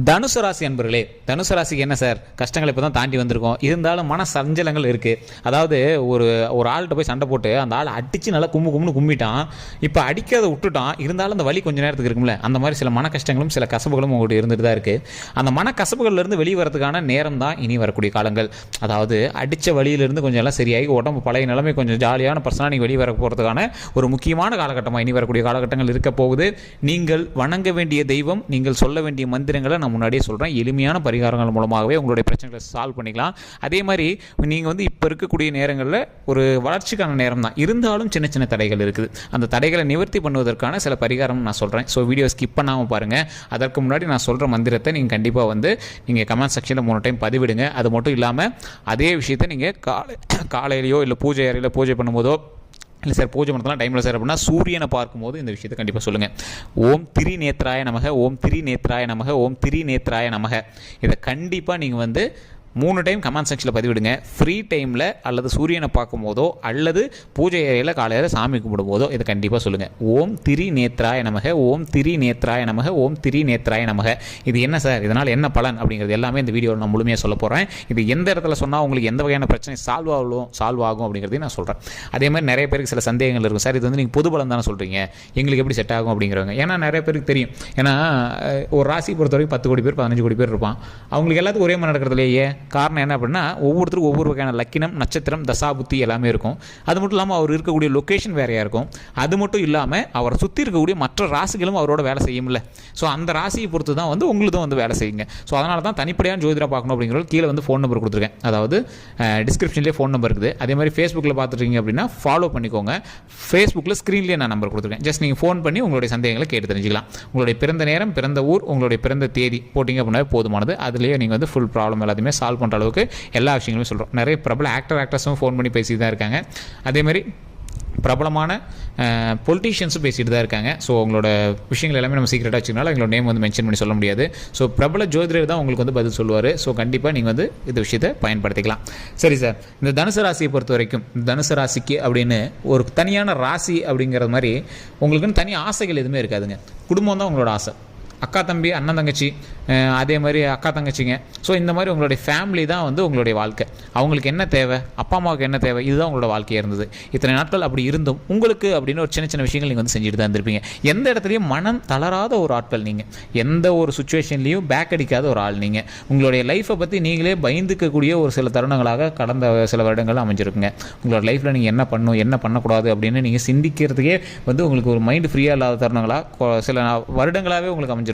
தனுசு ராசி அன்பர்களே, தனுசு ராசிக்கு என்ன சார் கஷ்டங்கள் இப்போ தான் தாண்டி வந்திருக்கோம், இருந்தாலும் மன சஞ்சலங்கள் இருக்குது. அதாவது ஒரு ஆள்கிட்ட போய் சண்டை போட்டு அந்த ஆள் அடித்து நல்லா கும்முன்னு கும்மிட்டான், இப்போ அடிக்கிறத விட்டுட்டான், இருந்தாலும் அந்த வலி கொஞ்சம் நேரத்துக்கு இருக்கும்ல, அந்த மாதிரி சில மன கஷ்டங்களும் சில கசப்புகளும் உங்கள்கிட்ட இருந்துட்டு தான் இருக்குது. அந்த மன கசப்புகள்லேருந்து வெளியே வரதுக்கான நேரம் தான் இனி வரக்கூடிய காலங்கள். அதாவது அடித்த வழியிலேருந்து கொஞ்சம் எல்லாம் சரியாகி உடம்பு பழைய நிலைமை கொஞ்சம் ஜாலியான பர்சனாக நீங்கள் வெளியே வர போகிறதுக்கான ஒரு முக்கியமான காலகட்டமாக இனி வரக்கூடிய காலகட்டங்கள் இருக்க போகுது. நீங்கள் வணங்க வேண்டிய தெய்வம், நீங்கள் சொல்ல வேண்டிய மந்திரங்களை நான் முன்னாடியே சொல்கிறேன், எளிமையான பரிகாரங்கள் மூலமாகவே உங்களுடைய பிரச்சனைகளை சால்வ் பண்ணிக்கலாம். அதே மாதிரி நீங்கள் இப்போ இருக்கக்கூடிய நேரங்களில் ஒரு வளர்ச்சிக்கான நேரம் தான், இருந்தாலும் சின்ன சின்ன தடைகள் இருக்குது. அந்த தடைகளை நிவர்த்தி பண்ணுவதற்கான சில பரிகாரம் நான் சொல்கிறேன். ஸோ வீடியோ ஸ்கிப் பண்ணாமல் பாருங்கள். அதற்கு முன்னாடி நான் சொல்கிற மந்திரத்தை நீங்கள் கண்டிப்பாக நீங்கள் கமெண்ட் செக்ஷனில் 3 டைம் பதிவிடுங்க. அது மட்டும் இல்லாமல் அதே விஷயத்தை நீங்கள் காலையிலையோ இல்லை பூஜை அறையில் பூஜை பண்ணும்போதோ, இல்லை சார் பூஜை பண்ணலாம் டைமில் சார் அப்படின்னா சூரியனை பார்க்கும்போது இந்த விஷயத்தை கண்டிப்பாக சொல்லுங்கள். ஓம் திரிநேத்ராய நமக, ஓம் திரிநேத்ராய நமக, ஓம் திரிநேத்ராய நமக. இதை கண்டிப்பாக நீங்கள் 3 டைம் கமெண்ட் செக்ஷனில் பதிவிடுங்க. ஃப்ரீ டைமில் அல்லது சூரியனை பார்க்கும் போதோ அல்லது பூஜை அறையில் காலையில் சாமி கும்பிடும் போதோ இதை கண்டிப்பாக சொல்லுங்கள். ஓம் திரிநேத்ராய நமக, ஓம் திரிநேத்ராய நமக, ஓம் திரிநேத்ராய நமக. இது என்ன சார், இதனால் என்ன பலன் அப்படிங்கிறது எல்லாமே இந்த வீடியோவில் நான் முழுமையாக சொல்ல போகிறேன். இது எந்த இடத்துல சொன்னால் உங்களுக்கு எந்த வகையான பிரச்சனை சால்வ் ஆகும் அப்படிங்கிறதையும் நான் சொல்கிறேன். அதே மாதிரி நிறைய பேருக்கு சில சந்தேகங்கள் இருக்கும். சார் இது நீங்கள் பொது பலன் தானே சொல்கிறீங்க, எங்களுக்கு எப்படி செட் ஆகும் அப்படிங்கிறவங்க. ஏன்னா நிறைய பேருக்கு தெரியும், ஏன்னா ஒரு ராசி பொறுத்த வரைக்கும் 10 கோடி பேர் 15 கோடி பேர் இருப்பான். அவங்களுக்கு எல்லாத்துக்கும் ஒரே மாதிரி நடக்கிறதுலையே காரணம் என்ன அப்படின்னா, ஒவ்வொருத்தருக்கும் ஒவ்வொரு வகையான லக்கினம், நட்சத்திரம், தசாபுத்தி எல்லாமே இருக்கும். அது மட்டும் இல்லாமல் அவர் இருக்கக்கூடிய லொக்கேஷன் வேறையாக இருக்கும். அது மட்டும் இல்லாமல் அவரை சுற்றி இருக்கக்கூடிய மற்ற ராசிகளும் அவரோட வேலை செய்யும்ல. ஸோ அந்த ராசியை பொறுத்து தான் உங்களுதும் வேலை செய்யுங்க. ஸோ அதனால தான் தனிப்படையான ஜோதிடராக பார்க்கணும் அப்படிங்கிறது கீழே ஃபோன் நம்பர் கொடுத்துருக்கேன். அதாவது டிஸ்கிரிப்ஷன்லேயே ஃபோன் நம்பர் இருக்குது. அதே மாதிரி ஃபேஸ்புக்கில் பார்த்துருக்கீங்க அப்படின்னா ஃபாலோ பண்ணிக்கோங்க. ஃபேஸ்புக்கில் ஸ்க்ரீன்லேயே நான் நம்பர் கொடுத்துருக்கேன். ஜஸ்ட் நீங்கள் ஃபோன் பண்ணி உங்களுடைய சந்தேகங்களை கேட்டு தெரிஞ்சுக்கலாம். உங்களுடைய பிறந்த நேரம், பிறந்த ஊர், உங்களுடைய பிறந்த தேதி போட்டிங்க அப்படின்னா போதுமானது. அதுலேயே நீங்கள் ஃபுல் ப்ராப்ளம் எல்லாத்தையுமே சால்வ் பண்ணுற அளவுக்கு எல்லா விஷயங்களுமே சொல்கிறோம். நிறைய பிரபல ஆக்டர்ஸும் ஃபோன் பண்ணி பேசிட்டு தான் இருக்காங்க. அதேமாதிரி பிரபலமான பொலிட்டீஷியன்ஸும் பேசிட்டு தான் இருக்காங்க. ஸோ உங்களோட விஷயங்கள் எல்லாமே நம்ம சீக்கிரட்டாக வச்சுக்கனால எங்களோட நேம் மென்ஷன் பண்ணி சொல்ல முடியாது. ஸோ பிரபல ஜோதிடர் தான் உங்களுக்கு பதில் சொல்லுவார். ஸோ கண்டிப்பாக நீங்கள் இந்த விஷயத்தை பயன்படுத்திக்கலாம். சரி சார், இந்த தனுசு ராசியை பொறுத்த வரைக்கும் தனுசு ராசிக்கு அப்படின்னு ஒரு தனியான ராசி அப்படிங்கிற மாதிரி உங்களுக்குன்னு தனி ஆசைகள் எதுவுமே இருக்காதுங்க. குடும்பம் தான் உங்களோட ஆசை. அக்கா தம்பி, அண்ணன் தங்கச்சி, அதே மாதிரி அக்கா தங்கச்சிங்க. ஸோ இந்த மாதிரி உங்களுடைய ஃபேமிலி தான் உங்களுடைய வாழ்க்கை. அவங்களுக்கு என்ன தேவை, அப்பா அம்மாவுக்கு என்ன தேவை, இதுதான் உங்களோட வாழ்க்கையாக இருந்தது. இத்தனை நாட்கள் அப்படி இருந்தும் உங்களுக்கு அப்படின்னு ஒரு சின்ன சின்ன விஷயங்கள் நீங்கள் செஞ்சுட்டு தான் இருந்திருப்பீங்க. எந்த இடத்துலையும் மனம் தளராத ஒரு ஆட்கள் நீங்கள். எந்த ஒரு சுச்சுவேஷன்லையும் பேக் அடிக்காத ஒரு ஆள் நீங்கள். உங்களுடைய லைஃப்பை பற்றி நீங்களே பயந்துக்கக்கூடிய ஒரு சில தருணங்களாக கடந்த சில வருடங்கள் அமைஞ்சிருக்குங்க. உங்களோட லைஃப்பில் நீங்கள் என்ன பண்ணணும், என்ன பண்ணக்கூடாது அப்படின்னு நீங்கள் சிந்திக்கிறதுக்கே உங்களுக்கு ஒரு மைண்டு ஃப்ரீயாக இல்லாத தருணங்களாக சில வருடங்களாகவே உங்களுக்கு அமைஞ்சிருக்கும்.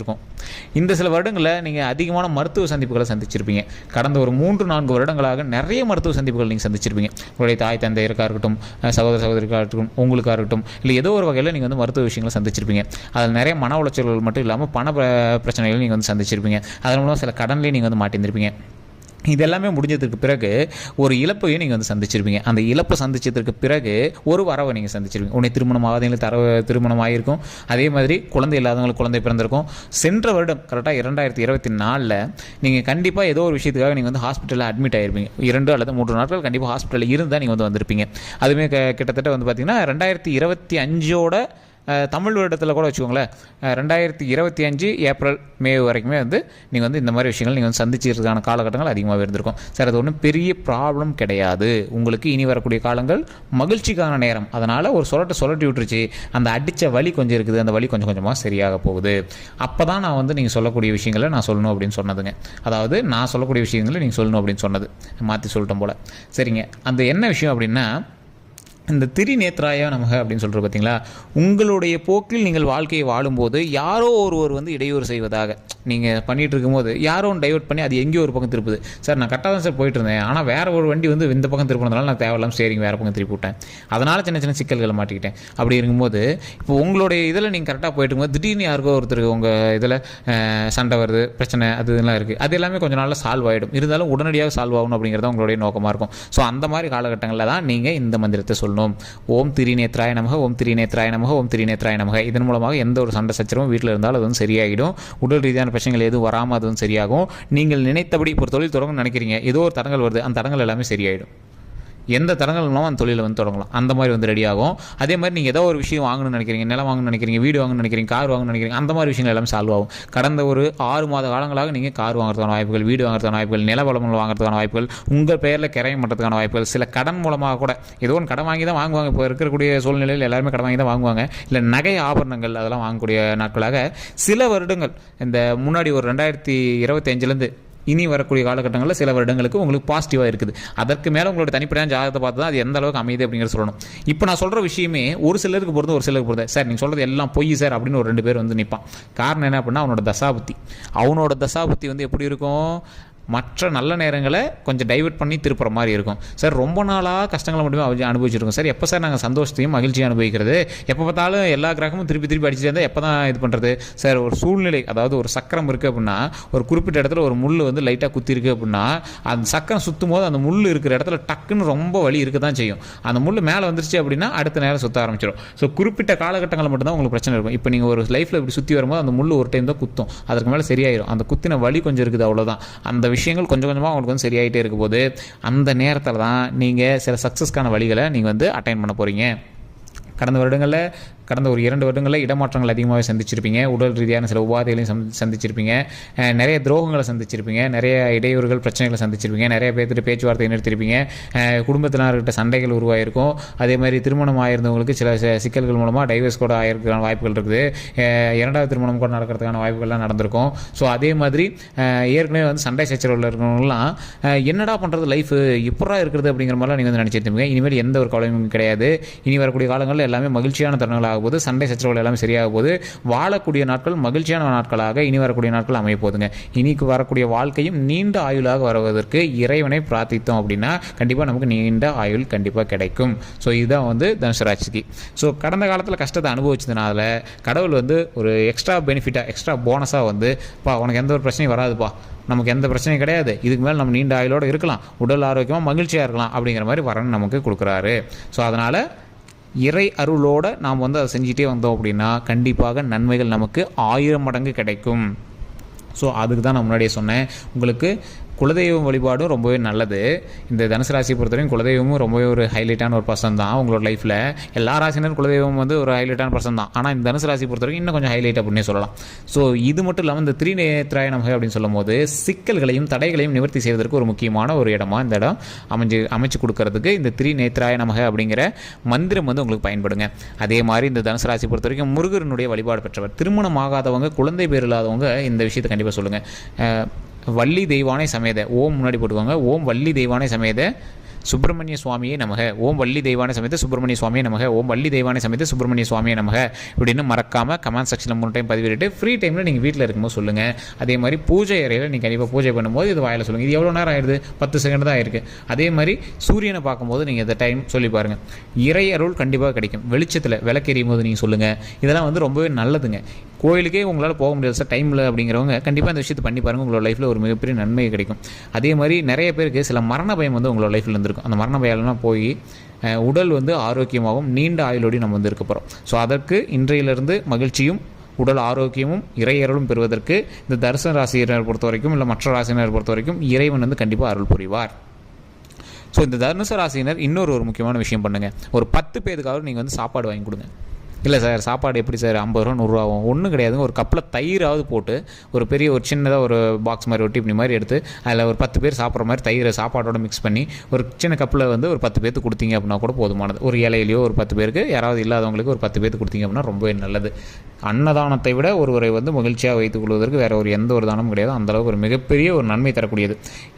இந்த சில வருடங்களில் நீங்கள் அதிகமான மருத்துவ சந்திப்புகளை சந்திச்சிருப்பீங்க. கடந்த ஒரு 3-4 வருடங்களாக நிறைய மருத்துவ சந்திப்புகள் நீங்கள் சந்திச்சிருப்பீங்க. உங்களுடைய தாய் தந்தையருக்காக இருக்கட்டும், சகோதர சகோதரிக்காக இருக்கட்டும், உங்களுக்காக இருக்கட்டும், இல்லை ஏதோ ஒரு வகையில் நீங்கள் மருத்துவ விஷயங்களை சந்திச்சிருப்பீங்க. அதில் நிறைய மன உளைச்சல்கள் மட்டும் இல்லாமல் பண பிரச்சனைகள் நீங்கள் சந்திச்சிருப்பீங்க. அதன் மூலம் சில கடன்லேயே நீங்கள் மாட்டியிருந்திருப்பீங்க. இதெல்லாமே முடிஞ்சதுக்கு பிறகு ஒரு இழப்பையும் நீங்கள் சந்திச்சிருப்பீங்க. அந்த இழப்பை சந்திச்சதுக்கு பிறகு ஒரு வரவை நீங்கள் சந்திச்சிருப்பீங்க. உடனே திருமணம் ஆகாதவங்களுக்கு திருமணம் ஆகியிருக்கும். அதே மாதிரி குழந்தை இல்லாதவங்களுக்கு குழந்தை பிறந்திருக்கும். சென்ற வருடம் கரெக்டாக 2024 நீங்கள் கண்டிப்பாக ஏதோ ஒரு விஷயத்துக்காக நீங்கள் ஹாஸ்பிட்டலில் அட்மிட் ஆகிருப்பீங்க. 2 அல்லது 3 நாட்கள் கண்டிப்பாக ஹாஸ்பிட்டலில் இருந்தால் நீங்கள் வந்திருப்பீங்க. அதுவுமே கிட்டத்தட்ட பார்த்திங்கன்னா 2025ஓட தமிழ் வருடத்தில் கூட வச்சுக்கோங்களேன், 2025 ஏப்ரல் மே வரைக்குமே நீங்கள் இந்த மாதிரி விஷயங்கள் நீங்கள் சந்திச்சிருக்கான காலகட்டங்கள் அதிகமாக இருந்திருக்கும். சார் அது ஒன்றும் பெரிய ப்ராப்ளம் கிடையாது. உங்களுக்கு இனி வரக்கூடிய காலங்கள் மகிழ்ச்சிக்கான நேரம். அதனால் ஒரு சொல்லட்டி விட்டுருச்சு, அந்த அடித்த வலி கொஞ்சம் இருக்குது, அந்த வலி கொஞ்சம் கொஞ்சமாக சரியாக போகுது. அப்போ தான் நான் நீங்கள் சொல்லக்கூடிய விஷயங்களை நான் சொல்லணும் அப்படின்னு சொன்னதுங்க. அதாவது நான் சொல்லக்கூடிய விஷயங்களை நீங்கள் சொல்லணும் அப்படின்னு சொன்னது மாற்றி சொல்லிட்டோம் போல். சரிங்க, அந்த என்ன விஷயம் அப்படின்னா, இந்த திரிநேத்ராய நமக அப்படின்னு சொல்கிற பார்த்தீங்களா, உங்களுடைய போக்கில் நீங்கள் வாழ்க்கையை வாழும்போது யாரோ ஒருவர் இடையூறு செய்வதாக நீங்கள் பண்ணிகிட்டு இருக்கும்போது யாரோ ஒன்று டைவர்ட் பண்ணி அது எங்கேயோ ஒரு பக்கம் திருப்புது. சார் நான் கரெக்டாக தான் சார் போயிட்டு இருந்தேன், ஆனால் வேறு ஒரு வண்டி இந்த பக்கம் திருப்பினதுனால நான் தேவையில்லாமல் ஸ்டேரிங் வேறு பக்கம் திருப்பி விட்டேன், அதனால் சின்ன சின்ன சிக்கல்களை மாட்டிக்கிட்டேன். அப்படி இருக்கும்போது இப்போ உங்களுடைய இதில் நீங்கள் கரெக்டாக போயிட்டு இருக்கும்போது திடீர்னு யாருக்கோ ஒருத்தருக்கு உங்கள் இதில் சண்டை வருது, பிரச்சனை அது இதெல்லாம் இருக்குது. அது எல்லாமே கொஞ்சம் நாளில் சால்வ் ஆகிடும். இருந்தாலும் உடனடியாக சால்வ் ஆகணும் அப்படிங்கிறது உங்களுடைய நோக்கமாக இருக்கும். ஸோ அந்த மாதிரி காலகட்டங்களில் தான் நீங்கள் இந்த மந்திரத்தை சொல்லணும். ஓம் திரிநேத்ராய நமக, ஓம் திரிநேத்ராய நமக, ஓம் திரிநேத்ராய நமக. இதன் மூலமாக எந்த ஒரு சண்டை சச்சரவும் வீட்டில் இருந்தாலும் அது சரியாகிடும். உடல் ரீதியான பிரச்சனைகள் எதுவும் வராமல் அது சரியாகும். நீங்கள் நினைத்தபடி இப்போ ஒரு தொழில் தொடங்க நினைக்கிறீங்க, ஏதோ ஒரு தடங்கள் வருது, அந்த தடங்கள் எல்லாமே சரியாயிடும். எந்த தரங்கள் மூலமாக அந்த தொழிலை வந்து தொடங்கலாம், அந்த மாதிரி வந்து ரெடி ஆகும். அதே மாதிரி நீங்கள் ஏதோ ஒரு விஷயம் வாங்கணும்னு நினைக்கிறீங்க, நிலம் வாங்கணும்னு நினைக்கிறீங்க, வீடு வாங்கணும்னு நினைக்கிறீங்க, கார் வாங்கணும்னு நினைக்கிறீங்க, அந்த மாதிரி விஷயங்கள் எல்லாமே சால்வ் ஆகும். கடந்த ஒரு 6 மாத காலங்களாக நீங்கள் கார் வாங்குறதுக்கான வாய்ப்புகள், வீடு வாங்குறதுக்கான வாய்ப்புகள், நில வளங்கள் வாங்குறதுக்கான வாய்ப்புகள், உங்கள் பெயரில் கிரையம் பண்ணுறதுக்கான வாய்ப்புகள், சில கடன் மூலமாக கூட ஏதோ ஒன்று கடன் வாங்கி தான் வாங்குவாங்க. இப்போ இருக்கக்கூடிய சூழ்நிலையில் எல்லாருமே கடன் வாங்கி தான் வாங்குவாங்க. இல்லை நகை ஆபரணங்கள் அதெல்லாம் வாங்கக்கூடிய நாட்களாக சில வருடங்கள், இந்த முன்னாடி ஒரு 2025லேருந்து இனி வரக்கூடிய காலகட்டங்களில் சில வருடங்களுக்கு உங்களுக்கு பாசிட்டிவாக இருக்குது. அதற்கு மேலே உங்களோட தனிப்படையான ஜாதகத்தை பார்த்து தான் அது எந்த அளவுக்கு அமையுது அப்படிங்கிறத சொல்லணும். இப்போ நான் சொல்கிற விஷயமே ஒரு சிலருக்கு பொறுத்து, ஒரு சிலருக்கு பொறுத்து சார் நீங்கள் சொல்கிறது எல்லாம் பொய் சார் அப்படின்னு ஒரு 2 பேர் வந்து நிற்பான். காரணம் என்ன அப்படின்னா அவனோட தசாபுத்தி வந்து எப்படி இருக்கும், மற்ற நல்ல நேரங்களை கொஞ்சம் டைவெர்ட் பண்ணி திருப்புற மாதிரி இருக்கும். சார் ரொம்ப நாளாக கஷ்டங்களை மட்டுமே அனுபவிச்சிருக்கோம் சார், எப்போ சார் நாங்கள் சந்தோஷத்தையும் மகிழ்ச்சியும் அனுபவிக்கிறது, எப்போ பார்த்தாலும் எல்லா கிரகமும் திருப்பி அடிச்சுட்டு இருந்தால் எப்போ தான் இது பண்ணுறது சார். ஒரு சூழ்நிலை, அதாவது ஒரு சக்கரம் இருக்குது அப்படின்னா, ஒரு குறிப்பிட்ட இடத்துல ஒரு முள் வந்து லைட்டாக குத்தி இருக்குது அப்படின்னா, அந்த சக்கரம் சுற்றும் போது அந்த முள் இருக்கிற இடத்துல டக்குன்னு ரொம்ப வலி இருக்க தான் செய்யும். அந்த முள் மேலே வந்துருச்சு அப்படின்னா அடுத்த நேரம் சுற்ற ஆரம்பிச்சிடும். ஸோ குறிப்பிட்ட காலகட்டங்களில் மட்டும்தான் உங்களுக்கு பிரச்சனை இருக்கும். இப்போ நீங்கள் ஒரு லைஃப்பில் இப்படி சுற்றி வரும்போது அந்த முள் ஒரு டைம் தான் குத்தும், அதுக்கு மேலே சரியாயிடும். அந்த குத்தின வலி கொஞ்சம் இருக்குது, அவ்வளோதான். அந்த விஷயங்கள் கொஞ்சம் கொஞ்சமாக உங்களுக்கு வந்து சரியாயிட்டே இருக்கும் போது அந்த நேரத்தில் தான் நீங்கள் சில சக்ஸஸ்க்கான வழிகளை நீங்கள் வந்து அட்டைன் பண்ண போகிறீங்க. கடந்த ஒரு 2 வருடங்களில் இடமாற்றங்கள் அதிகமாகவே சந்திச்சிருப்பீங்க. உடல் ரீதியான சில உபாதைகளையும் சந்திச்சிருப்பீங்க. நிறைய துரோகங்களை சந்திச்சிருப்பீங்க. நிறைய இடையூறுகள், பிரச்சனைகளை சந்திச்சிருப்பீங்க. நிறைய பேர்த்துட்டு பேச்சுவார்த்தை நிறுத்திருப்பீங்க. குடும்பத்தினர்கிட்ட சண்டைகள் உருவாயிருக்கும். அதே மாதிரி திருமணம் ஆயிருந்தவங்களுக்கு சில சிக்கல்கள் மூலமாக டைவர்ஸ் கூட ஆயிருக்கான வாய்ப்புகள் இருக்குது. 2வது திருமணம் கூட நடக்கிறதுக்கான வாய்ப்புகள்லாம் நடந்திருக்கும். ஸோ அதே மாதிரி ஏற்கனவே வந்து சண்டை சச்சரவில் இருக்கிறவங்கலாம் என்னடா பண்ணுறது, லைஃப் எப்படா இருக்கிறது அப்படிங்கிற மாதிரிலாம் நீங்கள் வந்து நினச்சிருப்பீங்க. இனிமேல் எந்த ஒரு கவலையும் கிடையாது. இனி வரக்கூடிய காலங்களில் எல்லாமே மகிழ்ச்சியான தருணங்களாக போது, சண்டை சச்சரவுகள் எல்லாமே சரியாக போது, வாழக்கூடிய நாட்கள் மகிழ்ச்சியான நாட்களாக இனி வரக்கூடிய நாட்கள் அமைய போதுங்க. இனிக்கு வரக்கூடிய வாழ்க்கையும் நீண்ட ஆயுளாக வருவதற்கு இறைவனை பிரார்த்தித்தோம் அப்படின்னா கண்டிப்பாக நமக்கு நீண்ட ஆயுள் கண்டிப்பாக கிடைக்கும். ஸோ இதுதான் வந்து தனுசு ராசிக்கு. ஸோ கடந்த காலத்தில் கஷ்டத்தை அனுபவிச்சதுனால கடவுள் வந்து ஒரு எக்ஸ்ட்ரா பெனிஃபிட்டாக, எக்ஸ்ட்ரா போனஸாக வந்து உனக்கு எந்த ஒரு பிரச்சனையும் வராதுப்பா, நமக்கு எந்த பிரச்சனையும் கிடையாது, இதுக்கு மேலே நம்ம நீண்ட ஆயுளோடு இருக்கலாம், உடல் ஆரோக்கியமாக மகிழ்ச்சியாக இருக்கலாம் அப்படிங்கிற மாதிரி வரன் நமக்கு கொடுக்குறாரு. ஸோ அதனால் இறை அருளோடு நாம் வந்து அதை செஞ்சுட்டே வந்தோம் அப்படின்னா கண்டிப்பாக நன்மைகள் நமக்கு 1000 மடங்கு கிடைக்கும். ஸோ அதுக்கு தான் நான் முன்னாடியே சொன்னேன், உங்களுக்கு குலதெய்வம் வழிபாடும் ரொம்பவே நல்லது. இந்த தனுசு ராசியை பொறுத்தவரைக்கும் குலதெய்வமும் ரொம்பவே ஒரு ஹைலைட்டான ஒரு பர்சன் தான் உங்களோட லைஃப்பில். எல்லா ராசினரும் குலதெய்வம் வந்து ஒரு ஹைலைட்டான பர்சன் தான். ஆனால் இந்த தனுசு ராசியை பொறுத்தவரைக்கும் இன்னும் கொஞ்சம் ஹைலைட் அப்படின்னே சொல்லலாம். ஸோ இது மட்டும் இல்லாமல் இந்த திரிநேத்ராய நமக அப்படின்னு சொல்லும் போது சிக்கல்களையும் தடைகளையும் நிவர்த்தி செய்வதற்கு ஒரு முக்கியமான ஒரு இடமா இந்த இடம் அமைச்சு கொடுக்கறதுக்கு இந்த திரிநேத்ராய நமக அப்படிங்கிற மந்திரம் வந்து உங்களுக்கு பயன்படுங்க. அதே மாதிரி இந்த தனுசு ராசியை பொறுத்த வரைக்கும் முருகனுடைய வழிபாடு பெற்றவர், திருமணம் ஆகாதவங்க, குழந்தை பேர் இல்லாதவங்க இந்த விஷயத்தை கண்டிப்பாக சொல்லுங்கள். வள்ளி தெய்வானை சமேத ஓம் முன்னாடி போட்டுக்கோங்க. ஓம் வள்ளி தெய்வானை சமேத சுப்பிரமணிய சுவாமியே நமக, ஓம் வள்ளி தெய்வானை சமேத சுப்பிரமணிய சுவாமியே நமக, ஓம் வள்ளி தெய்வானை சமேத சுப்பிரமணிய சுவாமியே நமக இப்படின்னு மறக்காமல் கமெண்ட் செக்ஷனில் 3 டைம் பதிவிட்டு ஃப்ரீ டைமில் நீங்கள் வீட்டில் இருக்கும்போது சொல்லுங்கள். அதே மாதிரி பூஜை அறையில் நீங்கள் கண்டிப்பாக பூஜை பண்ணும்போது இது வாயில் சொல்லுங்கள். இது எவ்வளோ நேரம் ஆயிடுது, 10 செகண்ட் தான் ஆயிருக்கு. அதே மாதிரி சூரியனை பார்க்கும்போது நீங்கள் இந்த டைம் சொல்லி பாருங்கள். இறை அருள் கண்டிப்பாக கிடைக்கும். வெளிச்சத்தில் விளக்கெறியும் போது நீங்கள் சொல்லுங்கள். இதெல்லாம் வந்து ரொம்பவே நல்லதுங்க. கோயிலுக்கே உங்களால் போக முடியாது சார், டைமில் அப்படிங்கிறவங்க கண்டிப்பாக இந்த விஷயத்தை பண்ணி பாருங்கள். உங்களோட லைஃப்பில் ஒரு மிகப்பெரிய நன்மை கிடைக்கும். அதே மாதிரி நிறைய பேருக்கு சில மரண பயம் வந்து உங்களோட லைஃப்பில் இருந்திருக்கும். அந்த மரண பயம்லாம் போய் உடல் வந்து ஆரோக்கியமாகவும் நீண்ட ஆயுளோடையும் நம்ம வந்து இருக்க போகிறோம். ஸோ அதற்கு இன்றையிலிருந்து மகிழ்ச்சியும் உடல் ஆரோக்கியமும் இறையருளும் பெறுவதற்கு இந்த தனுசு ராசியினர் பொறுத்த வரைக்கும் இல்லை மற்ற ராசியினர் பொறுத்த வரைக்கும் இறைவன் வந்து கண்டிப்பாக அருள் புரிவார். ஸோ இந்த தனுசு ராசியினர் இன்னொரு முக்கியமான விஷயம் பண்ணுங்கள். ஒரு 10 பேருக்காவது நீங்கள் வந்து சாப்பாடு வாங்கி கொடுங்க. இல்லை சார் சாப்பாடு எப்படி சார் 50 ரூபா 100 ரூபா ஆகும், ஒன்றும் கிடையாதுங்க. ஒரு கப்பில் தயிராவது போட்டு ஒரு பெரிய ஒரு சின்னதாக ஒரு பாக்ஸ் மாதிரி ஒட்டி இப்படி மாதிரி எடுத்து அதில் ஒரு 10 பேர் சாப்பிட்ற மாதிரி தயிரை சாப்பாடோட மிக்ஸ் பண்ணி ஒரு சின்ன கப்பில் வந்து ஒரு 10 பேருக்கு கொடுத்தீங்க அப்படின்னா கூட போதுமானது. ஒரு இலையிலையோ ஒரு 10 பேருக்கு, யாராவது இல்லாதவங்களுக்கு ஒரு 10 பேருக்கு கொடுத்தீங்க அப்படின்னா ரொம்பவே நல்லது. அன்னதானத்தை விட ஒருவரை வந்து மகிழ்ச்சியாக வைத்துக் கொள்வதற்கு வேறு ஒரு எந்த ஒரு தானமும் கிடையாது. அந்தளவுக்கு ஒரு மிகப்பெரிய ஒரு நன்மை தரக்கூடியது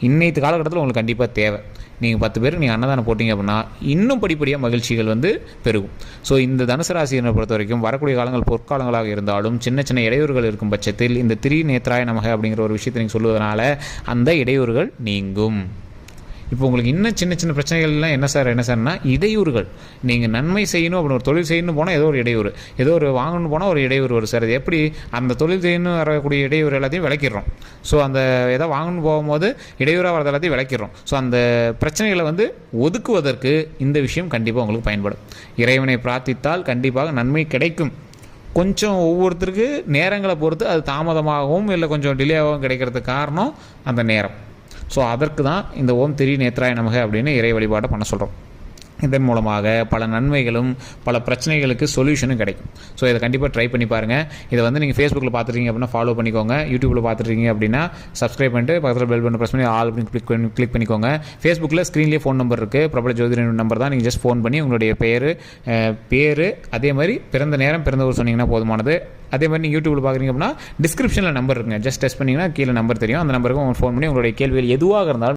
இன்னைக்கு காலகட்டத்தில் உங்களுக்கு கண்டிப்பாக தேவை. நீங்கள் 10 பேருக்கு நீங்கள் அன்னதானம் போட்டிங்க அப்படின்னா இன்னும் படிப்படியாக மகிழ்ச்சிகள் வந்து பெருகும். ஸோ இந்த தனுசு ராசியினை பொறுத்த வரைக்கும் வரக்கூடிய காலங்கள் பொற்காலங்களாக இருந்தாலும் சின்ன சின்ன இடையூறுகள் இருக்கும் பட்சத்தில் இந்த திரிநேத்ராய நமக அப்படிங்கிற ஒரு விஷயத்தை நீங்கள் சொல்லுவதனால அந்த இடையூறுகள் நீங்கும். இப்போ உங்களுக்கு இன்னும் சின்ன சின்ன பிரச்சனைகள்லாம் என்ன சார்னா இடையூறுகள். நீங்கள் நன்மை செய்யணும் அப்படின்னு ஒரு தொழில் செய்யணும் போனால் ஏதோ ஒரு இடையூறு, ஏதோ ஒரு வாங்கணும் போனால் ஒரு இடையூறு வரும் சார். அது எப்படி அந்த தொழில் செய்யணும் வரக்கூடிய இடையூறு எல்லாத்தையும் விளக்கிடுறோம். ஸோ அந்த எதாவது வாங்கணும் போகும்போது இடையூறாக வரது எல்லாத்தையும் விளக்கிடுறோம். ஸோ அந்த பிரச்சனைகளை வந்து ஒதுக்குவதற்கு இந்த விஷயம் கண்டிப்பாக உங்களுக்கு பயன்படும். இறைவனை பிரார்த்தித்தால் கண்டிப்பாக நன்மை கிடைக்கும். கொஞ்சம் ஒவ்வொருத்தருக்கு நேரங்களை பொறுத்து அது தாமதமாகவும் இல்லை கொஞ்சம் டிலேயாகவும் கிடைக்கிறதுக்கு காரணம் அந்த நேரம். ஸோ அதற்கு தான் இந்த ஓம் திரி நேத்ராய நமக அப்படின்னு இறை வழிபாட்டை பண்ண சொல்கிறோம். இதன் மூலமாக பல நன்மைகளும் பல பிரச்சனைகளுக்கு சொல்யூஷனும் கிடைக்கும். ஸோ இதை கண்டிப்பாக ட்ரை பண்ணி பாருங்கள். இதை வந்து நீங்கள் ஃபேஸ்புக்கில் பார்த்துருக்கீங்க அப்படின்னா ஃபாலோ பண்ணிக்கோங்க. யூடியூப்பில் பார்த்துருக்கீங்க அப்படின்னா சப்ஸ்கிரைப் பண்ணிட்டு பக்கத்தில் பெல் பட்டன் ப்ரெஸ் பண்ணி ஆல் அப்படின்னு கிளிக் பண்ணிக்கோங்க. ஃபேஸ்புக்கில் ஸ்க்ரீன்லேயே ஃபோன் நம்பர் இருக்குது, பிரபல ஜோதிடர் நம்பர் தான். நீங்கள் ஜஸ்ட் ஃபோன் பண்ணி உங்களுடைய பேர் அதே மாதிரி பிறந்த நேரம் பிறந்த ஊர் சொன்னீங்கன்னா போதுமானது. அதே மாதிரி நீங்கள் யூடியூப்பில் பார்க்குறீங்க அப்படின்னா டிஸ்கிரிப்ஷனில் நம்பர் இருக்குங்க, ஜஸ்ட் டெஸ்ட் பண்ணிங்கன்னா கீழே நம்பர் தெரியும். அந்த நம்பருக்கு ஃபோன் பண்ணி உங்களுடைய கேள்விகள் எதுவாக இருந்தாலும்